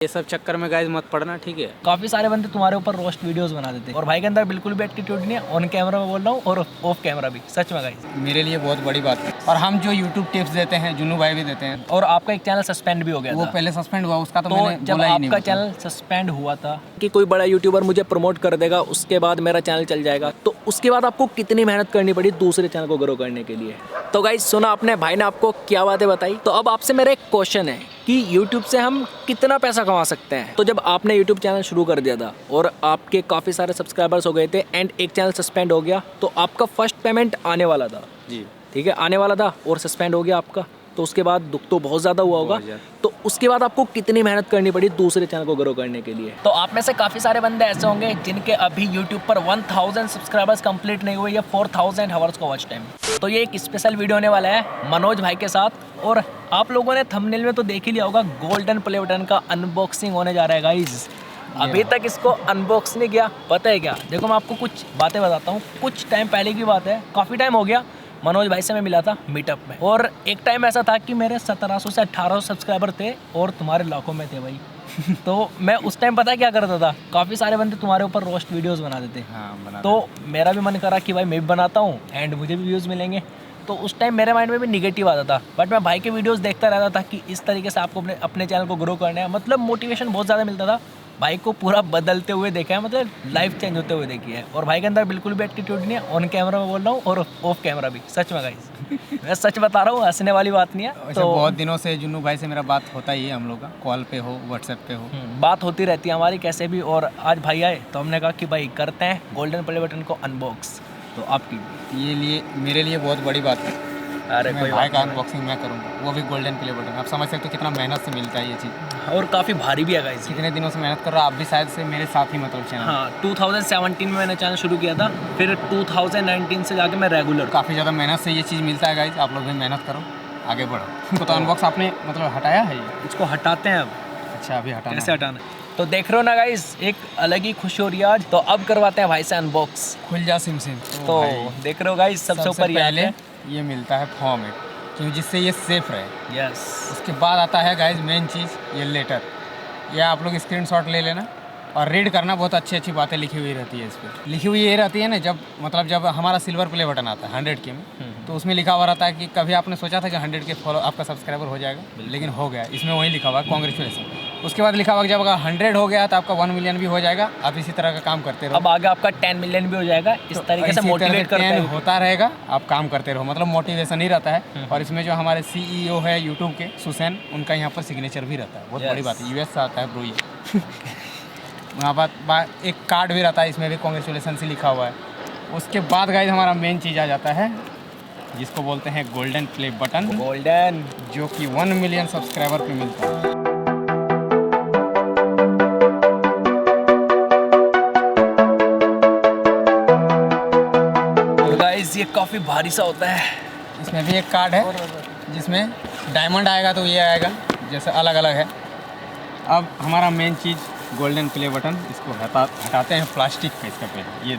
ये सब चक्कर में गाइस मत पड़ना, ठीक है। काफी सारे बंदे तुम्हारे ऊपर रोस्ट वीडियोस बना देते हैं और भाई के अंदर बिल्कुल भी एटीट्यूड नहीं है। ऑन कैमरा में बोल रहा हूँ और ऑफ कैमरा भी, सच में गाइस मेरे लिए बहुत बड़ी बात है। और हम जो यूट्यूब टिप्स देते हैं जुन्नू भाई भी देते हैं। और आपका एक चैनल सस्पेंड भी हो गया वो था। पहले सस्पेंड हुआ, उसका तो तो मैंने जब बोला ही नहीं। आपका चैनल सस्पेंड हुआ था कि कोई बड़ा यूट्यूबर मुझे प्रमोट कर देगा, उसके बाद मेरा चैनल चल जाएगा, तो उसके बाद आपको कितनी मेहनत करनी पड़ी दूसरे चैनल को ग्रो करने के लिए। तो गाइस सुना आपने, भाई ने आपको क्या बातें बताई। तो अब आपसे मेरा एक क्वेश्चन है कि यूट्यूब से हम कितना पैसा कमा सकते हैं। तो जब आपने यूट्यूब चैनल शुरू कर दिया था और आपके काफ़ी सारे सब्सक्राइबर्स हो गए थे एंड एक चैनल सस्पेंड हो गया, तो आपका फर्स्ट पेमेंट आने वाला था जी, ठीक है, आने वाला था और सस्पेंड हो गया आपका, तो उसके बाद दुख तो बहुत ज़्यादा हुआ होगा। तो उसके बाद आपको कितनी मेहनत करनी पड़ी दूसरे चैनल को ग्रो करने के लिए। तो आप में से काफ़ी सारे बंदे ऐसे होंगे जिनके अभी यूट्यूब पर 1000 सब्सक्राइबर्स कंप्लीट नहीं हुए या 4000 आवर्स का वॉच टाइम। तो ये एक स्पेशल वीडियो होने वाला है मनोज भाई के साथ। और आप लोगों ने थंबनेल में तो देख ही लिया होगा, गोल्डन प्ले बटन का अनबॉक्सिंग होने जा रहा है गाइज। अभी तक इसको अनबॉक्स नहीं किया, पता है क्या, देखो मैं आपको कुछ बातें बताता हूँ। कुछ टाइम पहले की बात है, काफ़ी टाइम हो गया, मनोज भाई से मैं मिला था मीटअप में। और एक टाइम ऐसा था कि मेरे 1700 से 1800 सब्सक्राइबर थे और तुम्हारे लाखों में थे भाई। तो मैं उस टाइम पता क्या करता था, काफ़ी सारे बंदे तुम्हारे ऊपर रोस्ट वीडियोस बना देते। हाँ, तो मेरा भी मन करा कि भाई मैं भी बनाता हूँ एंड मुझे भी व्यूज़ मिलेंगे। तो उस टाइम मेरे माइंड में भी निगेटिव आता था, बट मैं भाई के वीडियोस देखता रहता था कि इस तरीके से आपको अपने चैनल को ग्रो करना है। मतलब मोटिवेशन बहुत ज़्यादा मिलता था। भाई को पूरा बदलते हुए देखा है, मतलब लाइफ चेंज होते हुए देखी है। और भाई के अंदर बिल्कुल भी एटीट्यूड नहीं है। ऑन कैमरा में बोल रहा हूँ और ऑफ कैमरा भी, सच में गाइस मैं सच बता रहा हूँ, हंसने वाली बात नहीं है। तो बहुत दिनों से जुन्नू भाई से मेरा बात होता ही है, हम लोग का कॉल पे हो, व्हाट्सएप पे हो, बात होती रहती है हमारी कैसे भी। और आज भाई आए तो हमने कहा कि भाई करते हैं गोल्डन प्ले बटन को अनबॉक्स। तो आपकी ये लिए मेरे लिए बहुत बड़ी बात है। अरे मैं भाई का अनबॉक्सिंग मैं करूँगा, वो भी गोल्डन प्ले बटन। आप समझ सकते हो कितना मेहनत से मिलता है ये चीज़, और काफ़ी भारी भी है गाइस। कितने दिनों से मेहनत कर रहा हूँ। आप भी शायद से मेरे साथ ही मतलब चैनल। हाँ, 2017 में मैंने चैनल शुरू किया था, फिर 2019 से जाके मैं रेगुलर। काफ़ी ज़्यादा मेहनत से ये चीज़ मिलता है गाइस। आप लोग भी मेहनत करो, आगे बढ़ो। तो अनबॉक्स आपने मतलब हटाया है ये? इसको हटाते हैं अब। अच्छा, अभी हटाना कैसे हटाना? तो देख रहे हो ना गाइस, एक अलग ही खुशी हो रही है आज। तो अब करवाते हैं भाई से अनबॉक्स। खुल जा सिम सिम। तो देख रहे हो गाइस, सबसे ऊपर पहले ये मिलता है फॉर्म एक, क्योंकि जिससे ये सेफ रहे। यस। उसके बाद आता है गाइस मेन चीज़, ये लेटर। ये आप लोग स्क्रीनशॉट ले लेना और रीड करना। बहुत अच्छी अच्छी बातें लिखी हुई रहती है इस पर। लिखी हुई ये रहती है ना, जब हमारा सिल्वर प्ले बटन आता है 100 के में, तो उसमें लिखा हुआ रहता है कि कभी आपने सोचा था कि 100 के फॉलो आपका सब्सक्राइबर हो जाएगा, लेकिन हो गया। इसमें वही लिखा हुआ है कॉन्ग्रेचुलेसन। उसके बाद लिखा हुआ कि जब अगर 100 हो गया तो आपका 1 मिलियन भी हो जाएगा। आप इसी तरह का काम करते रहो। अब आगे आपका 10 मिलियन भी हो जाएगा। इस तरीके से मोटिवेट करते हैं, होता रहेगा। आप काम करते रहो, मतलब मोटिवेशन ही रहता है। और इसमें जो हमारे CEO है यूट्यूब के, सुसैन, उनका यहाँ पर सिग्नेचर भी रहता है। बहुत बड़ी बात है, US से आता है ब्रो ये। वहाँ पर एक कार्ड भी रहता है, इसमें भी कॉन्ग्रेचुलेसन से लिखा हुआ है। उसके बाद गाइस हमारा मेन चीज़ आ जाता है, जिसको बोलते हैं गोल्डन प्ले बटन। गोल्डन, जो कि 1 मिलियन सब्सक्राइबर पे मिलता है। और गाइस ये काफ़ी भारी सा होता है। इसमें भी एक कार्ड है जिसमें डायमंड आएगा तो ये आएगा, जैसे अलग अलग है। अब हमारा मेन चीज़ गोल्डन प्ले बटन, इसको हटाते हैं प्लास्टिक पे। इसका पहले ये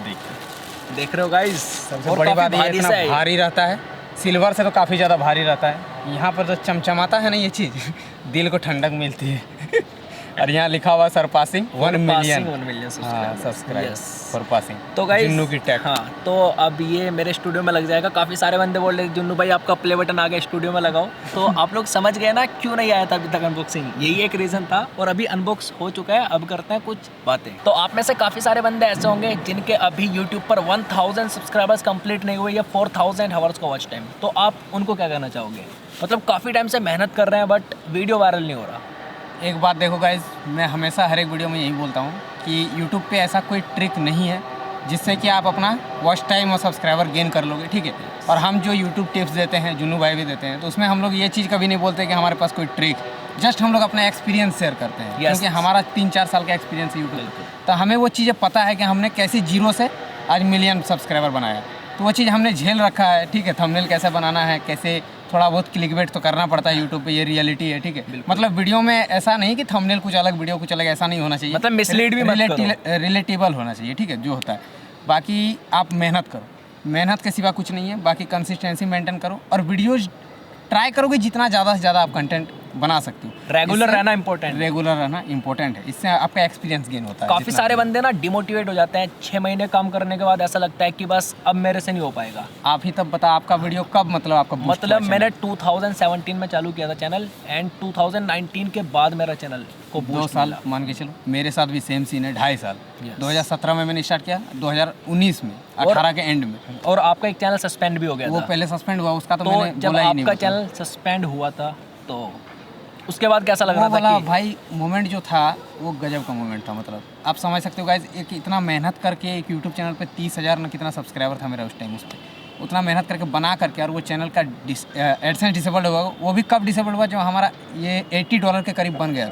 देख रहे हो गाइस, सबसे बड़ी बात ये इतना भारी रहता है। सिल्वर से तो काफ़ी ज़्यादा भारी रहता है। यहाँ पर जो चमचमाता है ना ये चीज़, दिल को ठंडक मिलती है। और यहाँ लिखा हुआ surpassing 1 million subscribe for passing. तो गाइस जुन्नू की टैग। हाँ, तो अब ये मेरे स्टूडियो में लग जाएगा। काफ़ी सारे बंदे बोल रहे जुन्नू भाई आपका प्ले बटन आ गया, स्टूडियो में लगाओ। तो आप लोग समझ गए ना क्यों नहीं आया था अभी तक अनबॉक्सिंग, यही एक रीज़न था। और अभी अनबॉक्स हो चुका है, अब करते हैं कुछ बातें। तो आप में से काफ़ी सारे बंदे ऐसे होंगे जिनके अभी यूट्यूब पर 1000 सब्सक्राइबर्स कंप्लीट नहीं हुए या 4000 आवर्स का वॉच टाइम। तो आप उनको क्या कहना चाहोगे? मतलब काफ़ी टाइम से मेहनत कर रहे हैं बट वीडियो वायरल नहीं हो रहा। एक बात देखो गाइज, मैं हमेशा हर एक वीडियो में यही बोलता हूँ कि यूट्यूब पे ऐसा कोई ट्रिक नहीं है जिससे कि आप अपना वॉच टाइम और सब्सक्राइबर गेन कर लोगे, ठीक है। और हम जो यूट्यूब टिप्स देते हैं, जुन्नू भाई भी देते हैं, तो उसमें हम लोग ये चीज़ कभी नहीं बोलते कि हमारे पास कोई ट्रिक, जस्ट हम लोग अपना एक्सपीरियंस शेयर करते हैं। क्योंकि हमारा 3-4 साल का एक्सपीरियंस है यूट्यूब, तो हमें वो चीज़ें पता है कि हमने कैसे जीरो से आज मिलियन सब्सक्राइबर बनाया। तो वो चीज़ हमने झेल रखा है, ठीक है। थंबनेल कैसे बनाना है, कैसे थोड़ा बहुत क्लिकबेट तो करना पड़ता है यूट्यूब पे, ये रियलिटी है, ठीक है। मतलब वीडियो में ऐसा नहीं कि थंबनेल कुछ अलग, वीडियो कुछ अलग, ऐसा नहीं होना चाहिए। मतलब मिसलीड भी रिलेटेबल होना चाहिए, ठीक है, जो होता है। बाकी आप मेहनत करो, मेहनत के सिवा कुछ नहीं है। बाकी कंसिस्टेंसी मेंटेन करो और वीडियोज़ ट्राई करोगे जितना ज़्यादा से ज़्यादा आप कंटेंट बना सकते हो। रेगुलर रहना इंपॉर्टेंट, रेगुलर रहना इंपॉर्टेंट है, इससे आपका एक्सपीरियंस गेन होता है। काफ़ी सारे बंदे ना डिमोटिवेट हो जाते हैं, 6 महीने काम करने के बाद ऐसा लगता है कि बस अब मेरे से नहीं हो पाएगा। आप ही तब बता आपका वीडियो कब मतलब आपका boost हुआ मैंने 2017 में चालू किया था चैनल एंड 2019 के बाद मेरा चैनल को 2 साल मान के चलो। मेरे साथ भी सेम सीन है, 2.5 साल। 2017 में मैंने स्टार्ट किया, 2019 में 18 के एंड में। और आपका एक चैनल सस्पेंड भी हो गया था। वो पहले सस्पेंड हुआ, उसका तो तो मैंने जब बोला ही नहीं। आपका चैनल सस्पेंड हुआ था तो उसके बाद कैसा लग रहा था? कि भाई मोमेंट जो था वो गजब का मोमेंट था। मतलब आप समझ सकते हो गाइस, एक इतना मेहनत करके एक यूट्यूब चैनल पे 30,000 ना कितना सब्सक्राइबर था मेरा उस टाइम, उस पर उतना मेहनत करके बना करके, और वो चैनल का एडसेंस डिसेबल्ड हुआ। वो भी कब डिसेबल्ड हुआ? जब हमारा ये $80 के करीब बन गया,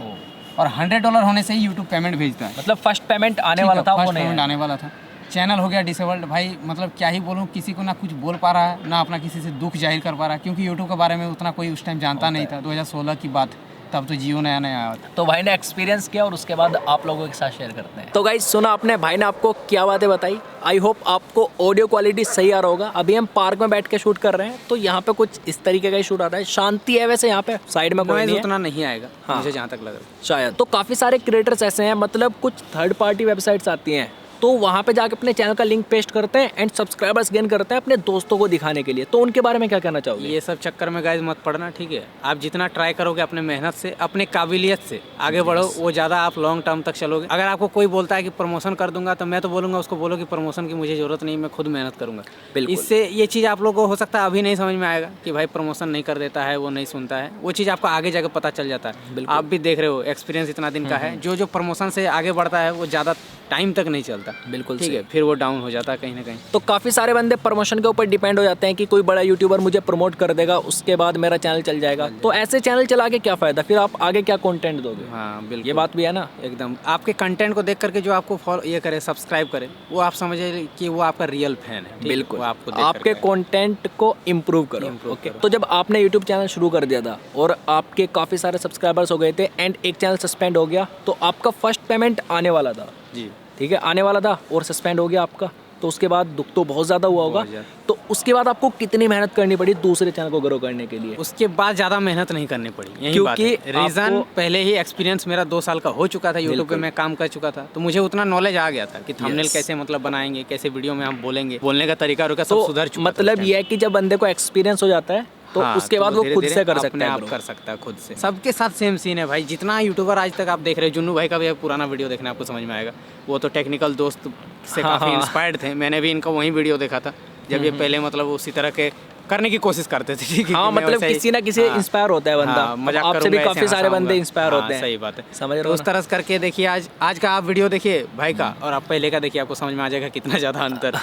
और $100 होने से ही यूट्यूब पेमेंट भेजता है। मतलब फर्स्ट पेमेंट आने वाला था, वो नहीं पेमेंट आने वाला था, चैनल हो गया डिसेबल्ड। भाई मतलब क्या ही बोलूँ, किसी को ना कुछ बोल पा रहा है, ना अपना किसी से दुख जाहिर कर पा रहा है, क्योंकि यूट्यूब के बारे में उतना कोई उस टाइम जानता नहीं था। 2016 की बात, तब तो जियो नया नया आया था। तो भाई ने एक्सपीरियंस किया और उसके बाद आप लोगों के साथ शेयर करते हैं। तो गाइस सुना आपने, भाई ने आपको क्या बातें बताई। आई होप आपको ऑडियो क्वालिटी सही आ रहा होगा। अभी हम पार्क में बैठ के शूट कर रहे हैं, तो यहाँ पे कुछ इस तरीके का ही शूट आता है। शांति है वैसे यहाँ पे, साइड में कोई नहीं है, उतना नहीं आएगा। हाँ। मुझे जहाँ तक लग रहा है शायद। तो काफ़ी सारे क्रिएटर्स ऐसे हैं, मतलब कुछ थर्ड पार्टी वेबसाइट्स आती हैं, तो वहाँ पे जाके अपने चैनल का लिंक पेस्ट करते हैं एंड सब्सक्राइबर्स गेन करते हैं अपने दोस्तों को दिखाने के लिए। तो उनके बारे में क्या कहना चाहोगे? ये सब चक्कर में गाइस मत पड़ना, ठीक है। आप जितना ट्राई करोगे अपने मेहनत से, अपने काबिलियत से आगे बढ़ो, वो ज़्यादा आप लॉन्ग टर्म तक चलोगे। अगर आपको कोई बोलता है कि प्रमोशन कर दूंगा, तो मैं तो बोलूँगा उसको बोलो कि प्रमोशन की मुझे ज़रूरत नहीं, मैं खुद मेहनत करूँगा। इससे ये चीज़ आप लोगों को हो सकता है अभी नहीं समझ में आएगा कि भाई प्रमोशन नहीं कर देता है, वो नहीं सुनता है। वो चीज़ आपको आगे जाकर पता चल जाता है। आप भी देख रहे हो, एक्सपीरियंस इतना दिन का है। जो प्रमोशन से आगे बढ़ता है वो ज़्यादा टाइम तक नहीं चलता। बिल्कुल ठीक है, फिर वो डाउन हो जाता है कहीं ना कहीं। तो काफ़ी सारे बंदे प्रमोशन के ऊपर डिपेंड हो जाते हैं कि कोई बड़ा यूट्यूबर मुझे प्रमोट कर देगा, उसके बाद मेरा चैनल चल जाएगा। तो ऐसे चैनल चला के क्या फ़ायदा, फिर आप आगे क्या कंटेंट दोगे? हाँ बिल्कुल, ये बात भी है ना। एकदम आपके कंटेंट को देख करके जो आपको फॉलो ये करे, सब्सक्राइब करे, वो आप समझे कि वो आपका रियल फैन है। बिल्कुल, आपको आपके कंटेंट को इम्प्रूव करो। ओके, तो जब आपने यूट्यूब चैनल शुरू कर दिया था और आपके काफ़ी सारे सब्सक्राइबर्स हो गए थे एंड एक चैनल सस्पेंड हो गया, तो आपका फर्स्ट पेमेंट आने वाला था जी, ठीक है, आने वाला था और सस्पेंड हो गया आपका, तो उसके बाद दुख तो बहुत ज़्यादा हुआ होगा। तो उसके बाद आपको कितनी मेहनत करनी पड़ी दूसरे चैनल को ग्रो करने के लिए? उसके बाद ज़्यादा मेहनत नहीं करनी पड़ी, यही क्योंकि बात है। रीज़न पहले ही एक्सपीरियंस मेरा 2 साल का हो चुका था, यूट्यूब पे मैं काम कर चुका था, तो मुझे उतना नॉलेज आ गया था कि थंबनेल कैसे मतलब बनाएंगे, कैसे वीडियो में हम बोलेंगे, बोलने का तरीका रुका सब सुधर चुका। मतलब ये है कि जब बंदे को एक्सपीरियंस हो जाता है तो उसके बाद वो खुद से कर सकता है, आप कर सकता है खुद से। सबके साथ सेम सीन है भाई। जितना यूट्यूबर आज तक आप देख रहे हो, जुन्नू भाई का भी पुराना वीडियो देखना आपको समझ में आएगा। वो तो टेक्निकल दोस्त से काफ़ी इंस्पायर्ड थे। मैंने भी इनका वही वीडियो देखा था जब ये पहले मतलब उसी तरह के करने की कोशिश करते थे। ठीक है, हाँ, मतलब किसी ना किसी इंस्पायर होता है बंदा। मजाक आपसे भी काफी सारे बंदे इंस्पायर होते हैं। सही बात है, समझ रहे हो। उस तरह करके देखिए, आज का आप वीडियो देखिए भाई का और आप पहले का देखिए, आपको समझ में आ जाएगा कितना ज़्यादा अंतर।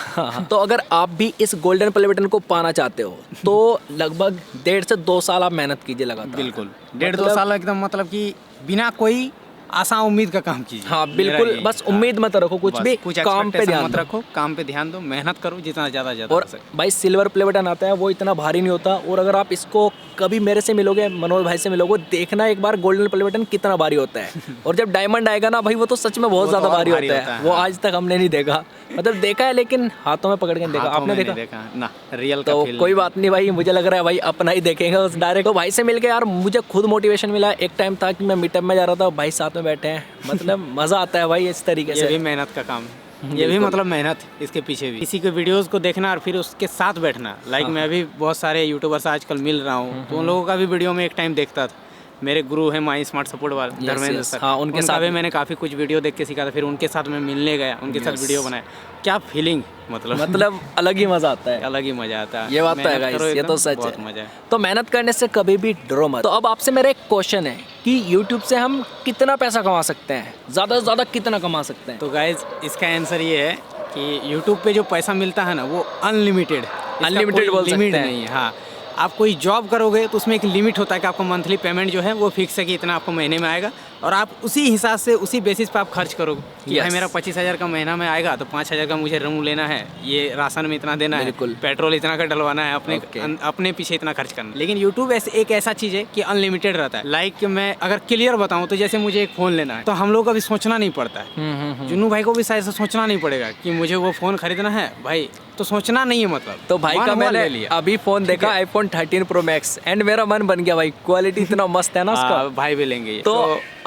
तो अगर आप भी इस गोल्डन प्ले बटन को पाना चाहते हो तो लगभग 1.5 से 2 साल आप मेहनत कीजिए लगातार। बिल्कुल, 1.5-2 साल एकदम, मतलब कि बिना कोई आशा उम्मीद का काम कीजिए। हाँ बिल्कुल, बस उम्मीद मत रखो कुछ भी, काम पे ध्यान मत रखो, काम पे ध्यान दो, मेहनत करो जितना ज़्यादा और भाई सिल्वर प्ले बटन आता है वो इतना भारी नहीं होता। और अगर आप इसको कभी मेरे से मिलोगे, मनोज भाई से मिलोगे, देखना एक बार गोल्डन प्ले बटन कितना भारी होता है। और जब डायमंड आएगा ना भाई, वो तो सच में बहुत ज़्यादा भारी होता है। वो आज तक हमने नहीं देखा, मतलब देखा है लेकिन हाथों में पकड़ के देखा। आपने देखा ना रियल? तो कोई बात नहीं भाई, मुझे लग रहा है भाई अपना ही देखेंगे उस डायरेक्ट। तो भाई से मिलके यार मुझे खुद मोटिवेशन मिला। एक टाइम था कि मैं मीटअप में जा रहा था, भाई साथ में बैठे हैं, मतलब मज़ा आता है भाई इस तरीके से। ये भी मेहनत का काम है, ये भी मतलब मेहनत इसके पीछे भी। किसी के वीडियोस को देखना और फिर उसके साथ बैठना। लाइक मैं भी बहुत सारे यूट्यूबर्स आजकल मिल रहा हूँ, तो उन लोगों का भी वीडियो में एक टाइम देखता था। मेरे गुरु हैं माई स्मार्ट सपोर्ट वाले धर्मेंद्र सर, हाँ, उनके साथ भी मैंने काफ़ी कुछ वीडियो देख के सीखा था। फिर उनके साथ मैं मिलने गया, उनके साथ वीडियो बनाया। क्या फीलिंग, मतलब अलग ही मज़ा आता है, अलग ही मज़ा आता है। ये बात तो है गाइस, ये तो सच है, बहुत मजा है। तो मेहनत करने से कभी भी डरो मत। तो अब आपसे मेरा एक क्वेश्चन है कि YouTube से हम कितना पैसा कमा सकते हैं, ज़्यादा से ज़्यादा कितना कमा सकते हैं? तो गाइस इसका आंसर ये है कि YouTube पे जो पैसा मिलता है ना, वो अनलिमिटेड बोल सकते हैं। नहीं है। हाँ, आप कोई जॉब करोगे तो उसमें एक लिमिट होता है कि आपको मंथली पेमेंट जो है वो फिक्स है कि इतना आपको महीने में आएगा, और आप उसी हिसाब से उसी बेसिस पे आप खर्च करोगे कि Yes. भाई मेरा 25,000 का महीना में आएगा तो 5,000 का मुझे रूम लेना है, ये राशन में इतना देना है, बिल्कुल। पेट्रोल इतना का डलवाना है, अपने पीछे इतना खर्च करना है। लेकिन यूट्यूब एक ऐसा चीज़ है कि अनलिमिटेड रहता है। लाइक मैं अगर क्लियर बताऊँ तो जैसे मुझे एक फ़ोन लेना है तो हम लोग को अभी सोचना नहीं पड़ता है। जुन्नू भाई को भी शायद से सोचना नहीं पड़ेगा कि मुझे वो फ़ोन खरीदना है भाई, तो सोचना नहीं है मतलब। तो भाई का मैंने अभी फोन देखा iPhone 13 Pro Max एंड मेरा मन बन गया भाई, क्वालिटी इतना मस्त है ना उसका। भाई भी लेंगे तो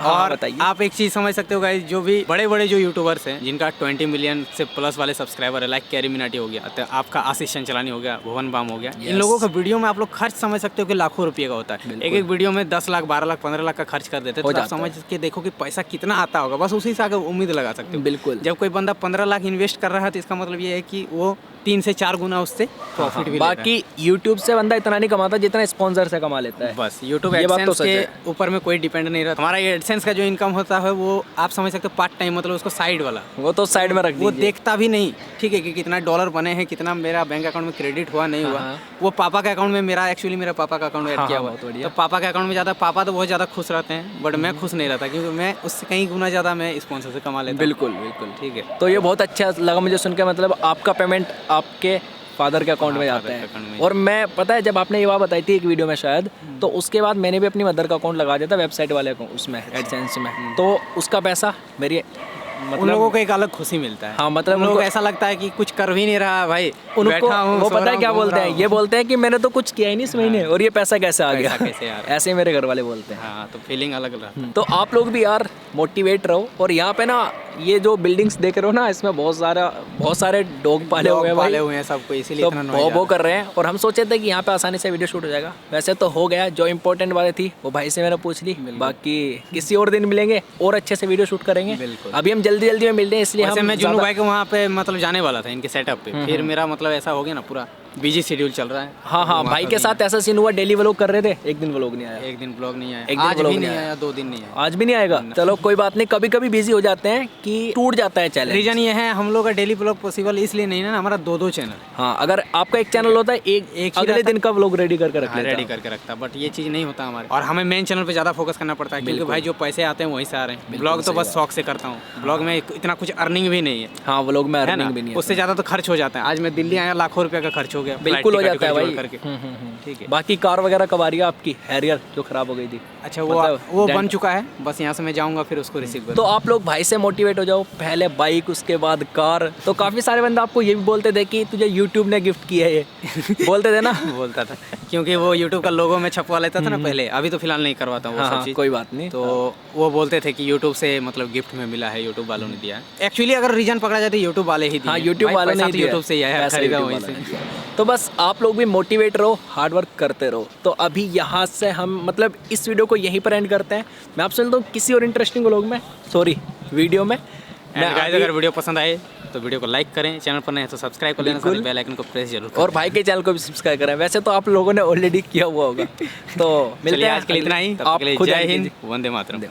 और बताइए। आप एक चीज समझ सकते हो गाइस, जो भी बड़े बड़े जो यूट्यूबर्स हैं जिनका 20 मिलियन से प्लस वाले सब्सक्राइबर है, लाइक कैरी मिनाटी हो गया, तो आपका आशीष चंचलानी हो गया, भुवन बाम हो गया, इन लोगों का वीडियो में आप लोग खर्च समझ सकते हो कि लाखों रुपये का होता है। एक वीडियो में 10 लाख 12 लाख 15 लाख का खर्च कर देते हैं, तो आप समझ के देखो कि पैसा कितना आता होगा, बस उसी से आगे उम्मीद लगा सकते हो। बिल्कुल। जब कोई बंदा 15 लाख इन्वेस्ट कर रहा है तो इसका मतलब ये है कि वो 3 से 4 गुना उससे प्रॉफिट भी बाकी यूट्यूब से बंदा इतना नहीं कमाता जितना स्पॉन्सर से कमा लेता है। बस यूट्यूब ये बात तो एडसेंस सच है। के ऊपर में कोई डिपेंड नहीं रहता। हमारा ये एडसेंस का जो इनकम होता है वो आप समझ सकते हो पार्ट टाइम, मतलब उसको साइड वाला, वो तो साइड में रख वो दीजिए। देखता भी नहीं, ठीक है, कि कितना डॉलर बने हैं, कितना मेरा बैंक अकाउंट में क्रेडिट हुआ नहीं हुआ। वो पापा के अकाउंट में, मेरा पापा का अकाउंट ऐड किया हुआ, तो पापा के अकाउंट में ज़्यादा, पापा तो बहुत ज़्यादा खुश रहते हैं, बट मैं खुश नहीं रहता क्योंकि मैं उससे कहीं गुना ज़्यादा मैं स्पॉन्सर से कमा लेता हूँ। बिल्कुल बिल्कुल। ठीक है, तो ये बहुत अच्छा लगा मुझे सुन के, मतलब आपका पेमेंट आपके फादर के अकाउंट में जाता है। और मैं पता है जब आपने ये बात बताई थी एक वीडियो में शायद, तो उसके बाद मैंने भी अपनी मदर का अकाउंट लगा दिया था वेबसाइट वाले को, उसमें एडसेंस में, तो उसका पैसा मेरी मतलब उन लोगों को एक अलग खुशी मिलता है। हाँ, मतलब उन लोगों को ऐसा लगता है कि कुछ कर भी नहीं रहा भाई, उनको बैठा हूँ, वो सो पता रहा है हूँ, क्या घूम बोलते रहा हैं, हूँ। ये बोलते हैं कि मैंने तो कुछ किया ही नहीं इस महीने और ये पैसा कैसे आ गया, कैसे आ रहा है। ऐसे ही मेरे घर वाले बोलते हैं। हाँ, तो फीलिंग अलग रहा। तो आप लोग भी यार मोटिवेट रहो। और यहाँ पे ना ये जो बिल्डिंग्स देख रहे हो ना, इसमें बहुत सारे डॉग पाले हुए हैं भाई, पाले हुए हैं सबको, इसीलिए तो इतना noise वो कर रहे हैं। और हम सोचे थे कि यहाँ पे आसानी से वीडियो शूट हो जाएगा, वैसे तो हो गया। जो इंपॉर्टेंट बातें थी वो भाई से मैंने पूछ ली, बाकी किसी और दिन मिलेंगे और अच्छे से वीडियो शूट करेंगे। बिल्कुल। अभी हम जल्दी में मिलते हैं, इसलिए वैसे हम मैं जुन्नू भाई के वहाँ पे मतलब जाने वाला था इनके सेटअप पे, फिर मेरा मतलब ऐसा हो गया ना, पूरा बिजी शेड्यूल चल रहा है। हाँ, भाई के साथ ऐसा सीन हुआ, डेली व्लॉग कर रहे थे, एक दिन व्लॉग नहीं आया, एक दिन ब्लॉग नहीं आया, एक दिन आज vlog भी नहीं नहीं आया। आया, 2 दिन नहीं आया, आज भी नहीं आएगा। चलो कोई बात नहीं, कभी कभी बिजी हो जाते हैं कि टूट जाता है चैनल। रीजन ये है, हम लोग का डेली ब्लॉग पॉसिबल इसलिए नहीं है ना, हमारा 2 चैनल। हाँ, अगर आपका एक चैनल होता है एक अगले दिन का व्लॉग रेडी करके रख लेता रेडी करके रखता, बट ये चीज़ नहीं होता हमारे। और हमें मेन चैनल पे ज़्यादा फोकस करना पड़ता है, क्योंकि भाई जो पैसे आते हैं वहीं से आ रहे हैं। ब्लॉग तो बस शौक से करता हूँ, ब्लॉग में इतना कुछ अर्निंग भी नहीं है। हाँ, व्लॉग में है ना, अर्निंग भी नहीं है, उससे ज़्यादा तो खर्च हो जाता है। आज मैं दिल्ली आया, लाखों रुपये का खर्च हो गया, बिल्कुल हो जाता है भाई। करके। ठीक है। बाकी कार वगैरह कब आ रही है आपकी, हैरियर जो खराब हो गई थी? अच्छा, मतलब वो बन चुका है, बस यहाँ से मैं जाऊँगा फिर उसको रिसीव कर। तो आप लोग भाई से मोटिवेट हो जाओ, पहले बाइक उसके बाद कार। तो काफी सारे बंदे आपको ये भी बोलते थे कि तुझे यूट्यूब ने गिफ्ट किया है ये बोलते थे ना? बोलता था, क्योंकि वो यूट्यूब का लोगो में छपवा लेता था ना पहले, अभी तो फिलहाल नहीं करवाता हूँ वो सब चीज़। कोई बात नहीं। तो वो बोलते थे कि यूट्यूब से मतलब गिफ्ट में मिला है, यूट्यूब वालों ने दिया है। एक्चुअली अगर रीजन पकड़ा जाए तो यूट्यूब वाले ही दिए। हाँ, यूट्यूब वालों ने दिया, यूट्यूब से ही आया, खरीदा वहीं से। तो बस आप लोग भी मोटिवेट रहो, हार्ड वर्क करते रहो। तो अभी यहाँ से हम मतलब इस वीडियो को यहीं पर एंड करते हैं। मैं आपसे मिलता हूँ किसी और इंटरेस्टिंग व्लॉग में, वीडियो में। गाइस, अगर वीडियो पसंद आए तो वीडियो को लाइक करें, चैनल पर नए हैं तो सब्सक्राइब कर लेना, साथ बेल आइकन को प्रेस जरूर करें। और भाई के चैनल को भी सब्सक्राइब करें, वैसे तो आप लोगों ने ऑलरेडी किया हुआ होगा। तो मिलते हैं आज के लिए इतना ही, तब तक के लिए जय हिंद, वंदे मातरम।